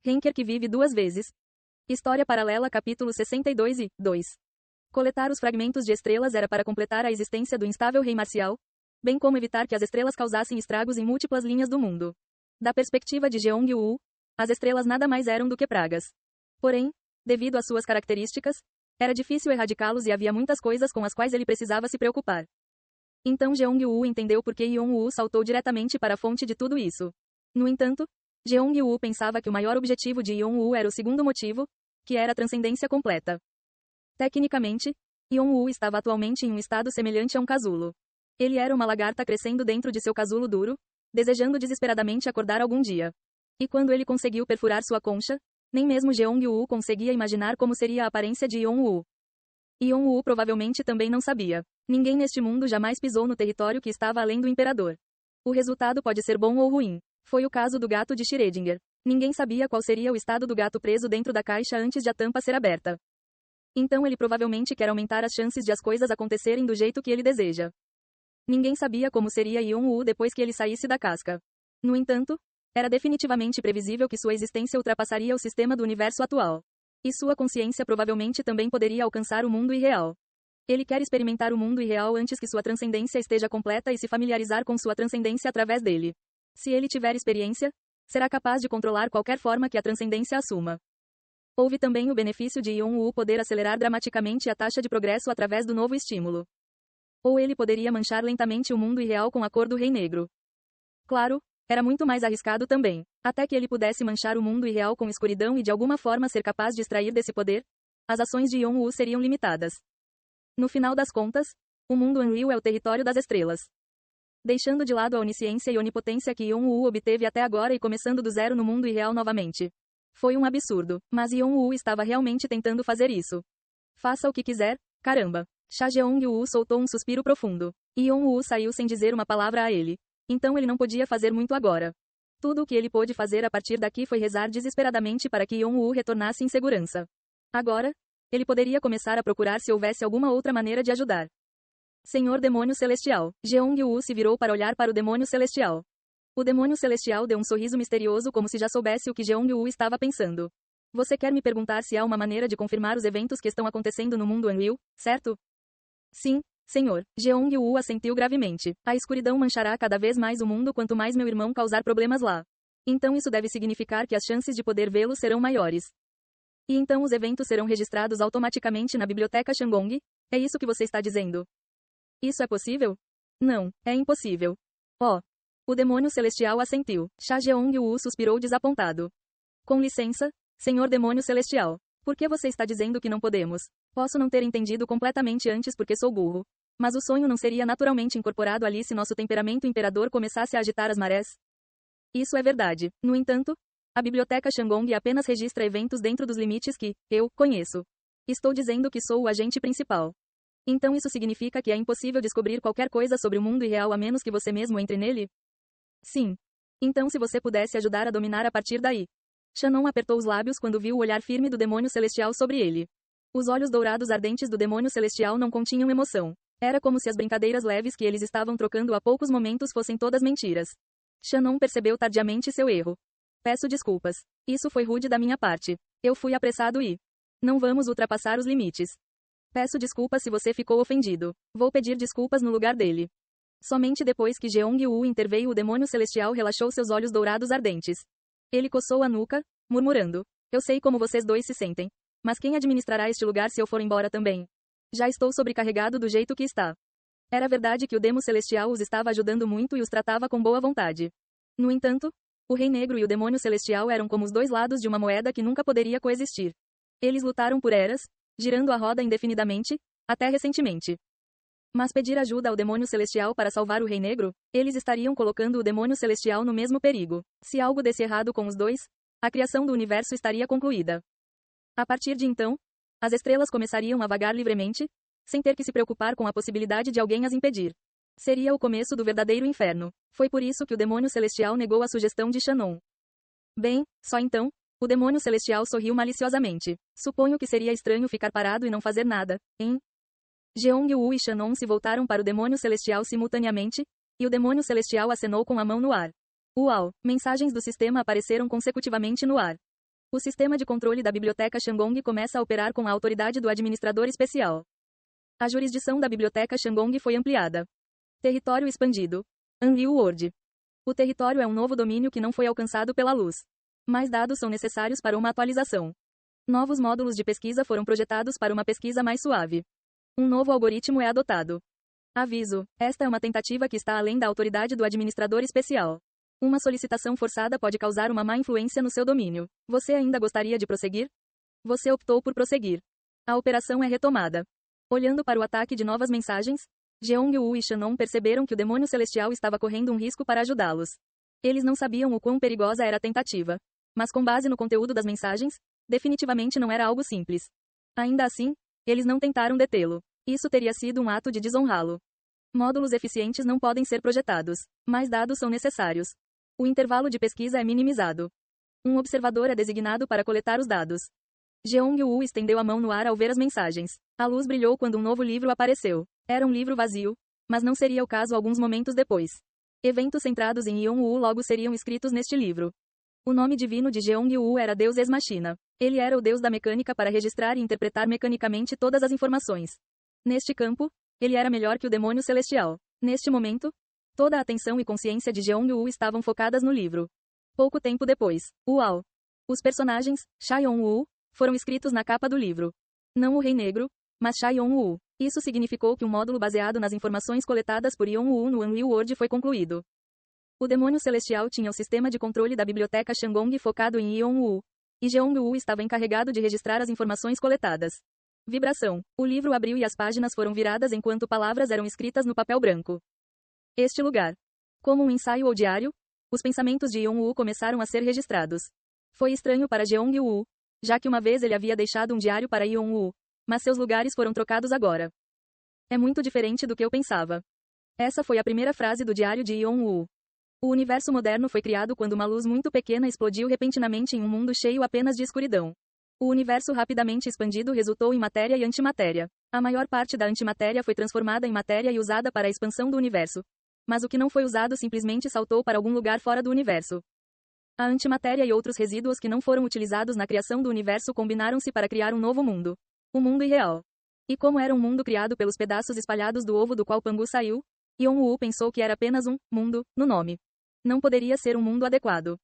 Henker que vive duas vezes. História paralela capítulo 62 e 2. Coletar os fragmentos de estrelas era para completar a existência do instável rei marcial, bem como evitar que as estrelas causassem estragos em múltiplas linhas do mundo. Da perspectiva de Jeong-woo, as estrelas nada mais eram do que pragas. Porém, devido às suas características, era difícil erradicá-los e havia muitas coisas com as quais ele precisava se preocupar. Então Jeong-woo entendeu por que Yeon-woo saltou diretamente para a fonte de tudo isso. No entanto, Jeong-woo pensava que o maior objetivo de Yeon-woo era o segundo motivo, que era a transcendência completa. Tecnicamente, Yeon-woo estava atualmente em um estado semelhante a um casulo. Ele era uma lagarta crescendo dentro de seu casulo duro, desejando desesperadamente acordar algum dia. E quando ele conseguiu perfurar sua concha, nem mesmo Jeong-woo conseguia imaginar como seria a aparência de Yeon-woo. Yeon-woo provavelmente também não sabia. Ninguém neste mundo jamais pisou no território que estava além do imperador. O resultado pode ser bom ou ruim. Foi o caso do gato de Schrödinger. Ninguém sabia qual seria o estado do gato preso dentro da caixa antes de a tampa ser aberta. Então ele provavelmente quer aumentar as chances de as coisas acontecerem do jeito que ele deseja. Ninguém sabia como seria Yeon-woo depois que ele saísse da casca. No entanto, era definitivamente previsível que sua existência ultrapassaria o sistema do universo atual. E sua consciência provavelmente também poderia alcançar o mundo irreal. Ele quer experimentar o mundo irreal antes que sua transcendência esteja completa e se familiarizar com sua transcendência através dele. Se ele tiver experiência, será capaz de controlar qualquer forma que a transcendência assuma. Houve também o benefício de Yeon-woo poder acelerar dramaticamente a taxa de progresso através do novo estímulo. Ou ele poderia manchar lentamente o mundo irreal com a cor do Rei Negro. Claro, era muito mais arriscado também. Até que ele pudesse manchar o mundo irreal com escuridão e de alguma forma ser capaz de extrair desse poder, as ações de Yeon-woo seriam limitadas. No final das contas, o mundo Unreal é o território das estrelas. Deixando de lado a onisciência e onipotência que Yeon-woo obteve até agora e começando do zero no mundo irreal novamente. Foi um absurdo, mas Yeon-woo estava realmente tentando fazer isso. Faça o que quiser, caramba. Cha Jeong-woo soltou um suspiro profundo. Yeon-woo saiu sem dizer uma palavra a ele. Então ele não podia fazer muito agora. Tudo o que ele pôde fazer a partir daqui foi rezar desesperadamente para que Yeon-woo retornasse em segurança. Agora, ele poderia começar a procurar se houvesse alguma outra maneira de ajudar. Senhor Demônio Celestial. Jeong-woo se virou para olhar para o Demônio Celestial. O Demônio Celestial deu um sorriso misterioso como se já soubesse o que Jeong-woo estava pensando. Você quer me perguntar se há uma maneira de confirmar os eventos que estão acontecendo no mundo Unreal, certo? Sim, senhor. Jeong-woo assentiu gravemente. A escuridão manchará cada vez mais o mundo quanto mais meu irmão causar problemas lá. Então isso deve significar que as chances de poder vê-lo serão maiores. E então os eventos serão registrados automaticamente na biblioteca Shandong? É isso que você está dizendo? Isso é possível? Não, é impossível. Oh. O demônio celestial assentiu. Cha Jeong-woo suspirou desapontado. Com licença, senhor demônio celestial. Por que você está dizendo que não podemos? Posso não ter entendido completamente antes porque sou burro. Mas o sonho não seria naturalmente incorporado ali se nosso temperamento imperador começasse a agitar as marés? Isso é verdade. No entanto, a biblioteca Shandong apenas registra eventos dentro dos limites que eu conheço. Estou dizendo que sou o agente principal. Então isso significa que é impossível descobrir qualquer coisa sobre o mundo irreal a menos que você mesmo entre nele? Sim. Então se você pudesse ajudar a dominar a partir daí. Shannon apertou os lábios quando viu o olhar firme do demônio celestial sobre ele. Os olhos dourados ardentes do demônio celestial não continham emoção. Era como se as brincadeiras leves que eles estavam trocando há poucos momentos fossem todas mentiras. Shannon percebeu tardiamente seu erro. Peço desculpas. Isso foi rude da minha parte. Eu fui apressado e... Não vamos ultrapassar os limites. Peço desculpas se você ficou ofendido. Vou pedir desculpas no lugar dele. Somente depois que Jeong-woo interveio o demônio celestial relaxou seus olhos dourados ardentes. Ele coçou a nuca, murmurando. Eu sei como vocês dois se sentem. Mas quem administrará este lugar se eu for embora também? Já estou sobrecarregado do jeito que está. Era verdade que o demo celestial os estava ajudando muito e os tratava com boa vontade. No entanto, o Rei Negro e o demônio celestial eram como os dois lados de uma moeda que nunca poderia coexistir. Eles lutaram por eras, girando a roda indefinidamente, até recentemente. Mas pedir ajuda ao demônio celestial para salvar o Rei Negro, eles estariam colocando o demônio celestial no mesmo perigo. Se algo desse errado com os dois, a criação do universo estaria concluída. A partir de então, as estrelas começariam a vagar livremente, sem ter que se preocupar com a possibilidade de alguém as impedir. Seria o começo do verdadeiro inferno. Foi por isso que o demônio celestial negou a sugestão de Shannon. Bem, só então, o demônio celestial sorriu maliciosamente. Suponho que seria estranho ficar parado e não fazer nada, hein? Jeong-woo e Shannon se voltaram para o demônio celestial simultaneamente, e o demônio celestial acenou com a mão no ar. Uau! Mensagens do sistema apareceram consecutivamente no ar. O sistema de controle da biblioteca Shandong começa a operar com a autoridade do administrador especial. A jurisdição da biblioteca Shandong foi ampliada. Território expandido. Unreal World. O território é um novo domínio que não foi alcançado pela luz. Mais dados são necessários para uma atualização. Novos módulos de pesquisa foram projetados para uma pesquisa mais suave. Um novo algoritmo é adotado. Aviso: esta é uma tentativa que está além da autoridade do administrador especial. Uma solicitação forçada pode causar uma má influência no seu domínio. Você ainda gostaria de prosseguir? Você optou por prosseguir. A operação é retomada. Olhando para o ataque de novas mensagens, Jeong-woo e Shannon perceberam que o demônio celestial estava correndo um risco para ajudá-los. Eles não sabiam o quão perigosa era a tentativa. Mas com base no conteúdo das mensagens, definitivamente não era algo simples. Ainda assim, eles não tentaram detê-lo. Isso teria sido um ato de desonrá-lo. Módulos eficientes não podem ser projetados. Mais dados são necessários. O intervalo de pesquisa é minimizado. Um observador é designado para coletar os dados. Jeong-woo estendeu a mão no ar ao ver as mensagens. A luz brilhou quando um novo livro apareceu. Era um livro vazio, mas não seria o caso alguns momentos depois. Eventos centrados em Yeon-woo logo seriam escritos neste livro. O nome divino de Jeong-woo era Deus Ex Machina. Ele era o deus da mecânica para registrar e interpretar mecanicamente todas as informações. Neste campo, ele era melhor que o demônio celestial. Neste momento, toda a atenção e consciência de Jeong-woo estavam focadas no livro. Pouco tempo depois, uau! Os personagens, Cha-Yeon-woo, foram escritos na capa do livro. Não o Rei Negro, mas Cha-Yeon-woo. Isso significou que um módulo baseado nas informações coletadas por Yeon-woo no Unreal World foi concluído. O demônio celestial tinha o sistema de controle da biblioteca Shandong focado em Yeon-woo, e Jeong-woo estava encarregado de registrar as informações coletadas. Vibração. O livro abriu e as páginas foram viradas enquanto palavras eram escritas no papel branco. Este lugar. Como um ensaio ou diário, os pensamentos de Yeon-woo começaram a ser registrados. Foi estranho para Jeong-woo, já que uma vez ele havia deixado um diário para Yeon-woo, mas seus lugares foram trocados agora. É muito diferente do que eu pensava. Essa foi a primeira frase do diário de Yeon-woo. O universo moderno foi criado quando uma luz muito pequena explodiu repentinamente em um mundo cheio apenas de escuridão. O universo rapidamente expandido resultou em matéria e antimatéria. A maior parte da antimatéria foi transformada em matéria e usada para a expansão do universo. Mas o que não foi usado simplesmente saltou para algum lugar fora do universo. A antimatéria e outros resíduos que não foram utilizados na criação do universo combinaram-se para criar um novo mundo. O mundo irreal. E como era um mundo criado pelos pedaços espalhados do ovo do qual Pangu saiu, Yeon-woo pensou que era apenas um mundo no nome. Não poderia ser um mundo adequado.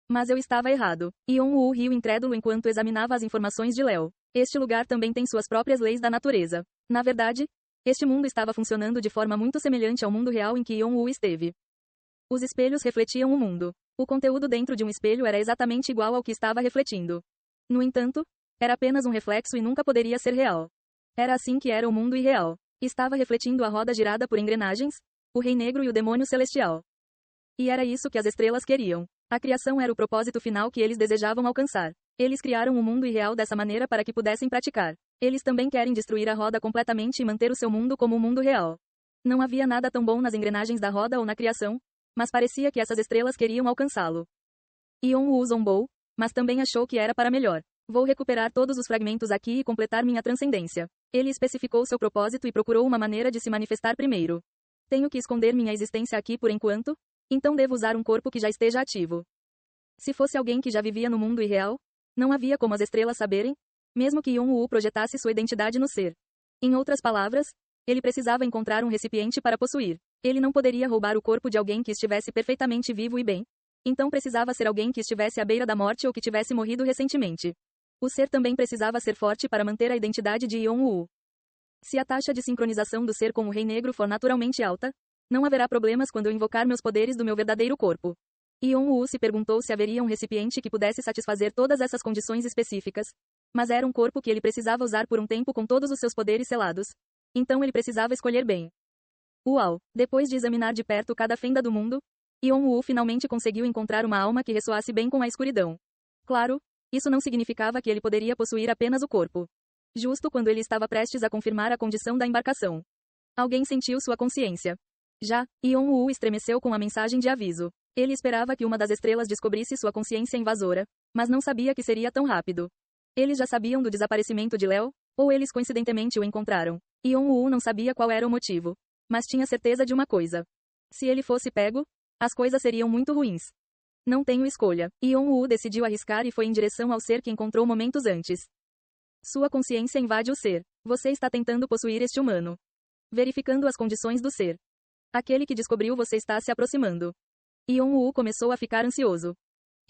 Mas eu estava errado. Yeon-woo riu incrédulo enquanto examinava as informações de Léo. Este lugar também tem suas próprias leis da natureza. Na verdade, este mundo estava funcionando de forma muito semelhante ao mundo real em que Yeon-woo esteve. Os espelhos refletiam o mundo. O conteúdo dentro de um espelho era exatamente igual ao que estava refletindo. No entanto, era apenas um reflexo e nunca poderia ser real. Era assim que era o mundo irreal. Estava refletindo a roda girada por engrenagens, o Rei Negro e o demônio celestial. E era isso que as estrelas queriam. A criação era o propósito final que eles desejavam alcançar. Eles criaram o mundo irreal dessa maneira para que pudessem praticar. Eles também querem destruir a roda completamente e manter o seu mundo como o mundo real. Não havia nada tão bom nas engrenagens da roda ou na criação, mas parecia que essas estrelas queriam alcançá-lo. Yeon-woo zombou, mas também achou que era para melhor. Vou recuperar todos os fragmentos aqui e completar minha transcendência. Ele especificou seu propósito e procurou uma maneira de se manifestar primeiro. Tenho que esconder minha existência aqui por enquanto? Então devo usar um corpo que já esteja ativo. Se fosse alguém que já vivia no mundo irreal, não havia como as estrelas saberem, mesmo que Yeon-woo projetasse sua identidade no ser. Em outras palavras, ele precisava encontrar um recipiente para possuir. Ele não poderia roubar o corpo de alguém que estivesse perfeitamente vivo e bem. Então precisava ser alguém que estivesse à beira da morte ou que tivesse morrido recentemente. O ser também precisava ser forte para manter a identidade de Yeon-woo. Se a taxa de sincronização do ser com o Rei Negro for naturalmente alta, não haverá problemas quando eu invocar meus poderes do meu verdadeiro corpo. Yeon-woo se perguntou se haveria um recipiente que pudesse satisfazer todas essas condições específicas. Mas era um corpo que ele precisava usar por um tempo com todos os seus poderes selados. Então ele precisava escolher bem. Uau! Depois de examinar de perto cada fenda do mundo, Yeon-woo finalmente conseguiu encontrar uma alma que ressoasse bem com a escuridão. Claro, isso não significava que ele poderia possuir apenas o corpo. Justo quando ele estava prestes a confirmar a condição da embarcação, alguém sentiu sua consciência. Já, Yeon-woo estremeceu com a mensagem de aviso. Ele esperava que uma das estrelas descobrisse sua consciência invasora, mas não sabia que seria tão rápido. Eles já sabiam do desaparecimento de Léo, ou eles coincidentemente o encontraram. Yeon-woo não sabia qual era o motivo, mas tinha certeza de uma coisa. Se ele fosse pego, as coisas seriam muito ruins. Não tenho escolha. Yeon-woo decidiu arriscar e foi em direção ao ser que encontrou momentos antes. Sua consciência invade o ser. Você está tentando possuir este humano. Verificando as condições do ser. Aquele que descobriu você está se aproximando. Yeon-woo começou a ficar ansioso.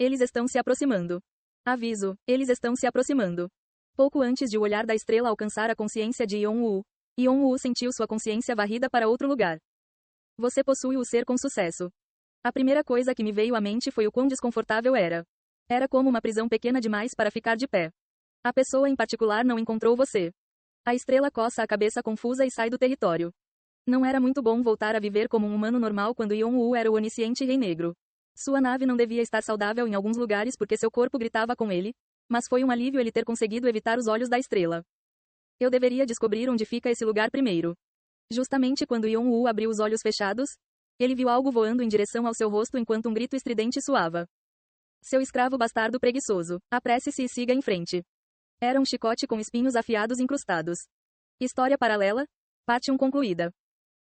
Eles estão se aproximando. Aviso, eles estão se aproximando. Pouco antes de o olhar da estrela alcançar a consciência de Yeon-woo, Yeon-woo sentiu sua consciência varrida para outro lugar. Você possui o ser com sucesso. A primeira coisa que me veio à mente foi o quão desconfortável era. Era como uma prisão pequena demais para ficar de pé. A pessoa em particular não encontrou você. A estrela coça a cabeça confusa e sai do território. Não era muito bom voltar a viver como um humano normal quando Yeon-woo era o onisciente Rei Negro. Sua nave não devia estar saudável em alguns lugares porque seu corpo gritava com ele, mas foi um alívio ele ter conseguido evitar os olhos da estrela. Eu deveria descobrir onde fica esse lugar primeiro. Justamente quando Yeon-woo abriu os olhos fechados, ele viu algo voando em direção ao seu rosto enquanto um grito estridente soava. Seu escravo bastardo preguiçoso, apresse-se e siga em frente. Era um chicote com espinhos afiados incrustados. História paralela, parte 1 concluída.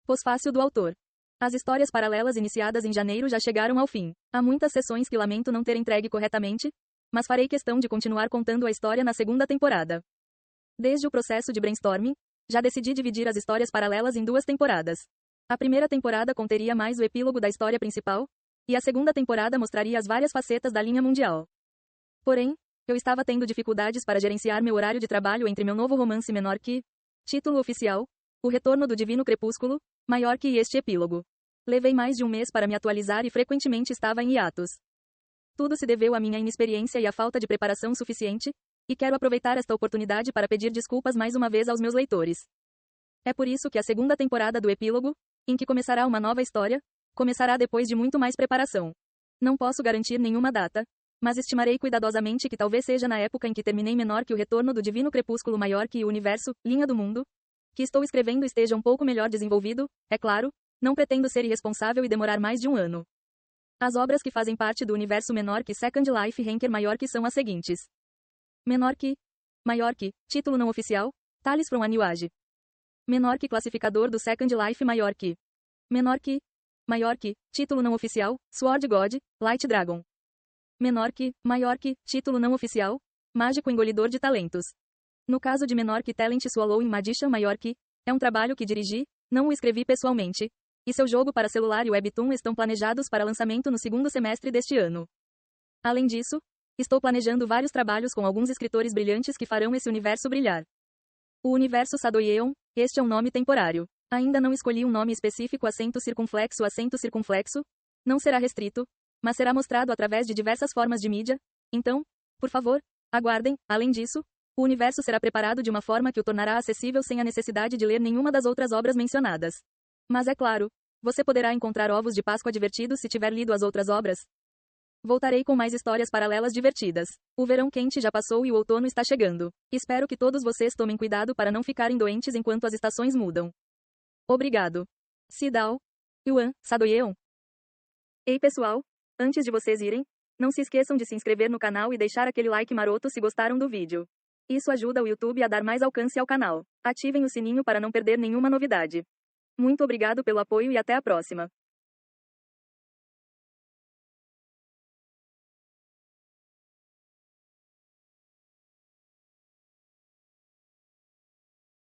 Pós-fácil do autor. As histórias paralelas iniciadas em janeiro já chegaram ao fim. Há muitas sessões que lamento não ter entregue corretamente, mas farei questão de continuar contando a história na segunda temporada. Desde o processo de brainstorming, já decidi dividir as histórias paralelas em 2 temporadas. A primeira temporada conteria mais o epílogo da história principal, e a segunda temporada mostraria as várias facetas da linha mundial. Porém, eu estava tendo dificuldades para gerenciar meu horário de trabalho entre meu novo romance menor que, título oficial, O Retorno do Divino Crepúsculo, maior que este epílogo. Levei mais de um mês para me atualizar e frequentemente estava em hiatos. Tudo se deveu à minha inexperiência e à falta de preparação suficiente, e quero aproveitar esta oportunidade para pedir desculpas mais uma vez aos meus leitores. É por isso que a segunda temporada do epílogo, em que começará uma nova história, começará depois de muito mais preparação. Não posso garantir nenhuma data, mas estimarei cuidadosamente que talvez seja na época em que terminei Menor que o Retorno do Divino Crepúsculo Maior que o Universo, Linha do Mundo, que estou escrevendo esteja um pouco melhor desenvolvido, é claro, não pretendo ser irresponsável e demorar mais de um ano. As obras que fazem parte do universo Menor que Second Life Ranker Maior que são as seguintes. Menor que, Maior que, título não oficial, Tales from a New Age. Menor que classificador do Second Life Maior que. Menor que, Maior que, título não oficial, Sword God, Light Dragon. Menor que, Maior que, título não oficial, Mágico Engolidor de Talentos. No caso de Menor que Talent Swallowing Magician Maior que, é um trabalho que dirigi, não o escrevi pessoalmente, e seu jogo para celular e Webtoon estão planejados para lançamento no segundo semestre deste ano. Além disso, estou planejando vários trabalhos com alguns escritores brilhantes que farão esse universo brilhar. O universo Sadoyeon, este é um nome temporário. Ainda não escolhi um nome específico acento circunflexo, não será restrito, mas será mostrado através de diversas formas de mídia, então, por favor, aguardem. Além disso, o universo será preparado de uma forma que o tornará acessível sem a necessidade de ler nenhuma das outras obras mencionadas. Mas é claro, você poderá encontrar ovos de Páscoa divertidos se tiver lido as outras obras. Voltarei com mais histórias paralelas divertidas. O verão quente já passou e o outono está chegando. Espero que todos vocês tomem cuidado para não ficarem doentes enquanto as estações mudam. Obrigado. Sidao. Yuan, Sadoyeon. Ei pessoal, antes de vocês irem, não se esqueçam de se inscrever no canal e deixar aquele like maroto se gostaram do vídeo. Isso ajuda o YouTube a dar mais alcance ao canal. Ativem o sininho para não perder nenhuma novidade. Muito obrigado pelo apoio e até a próxima.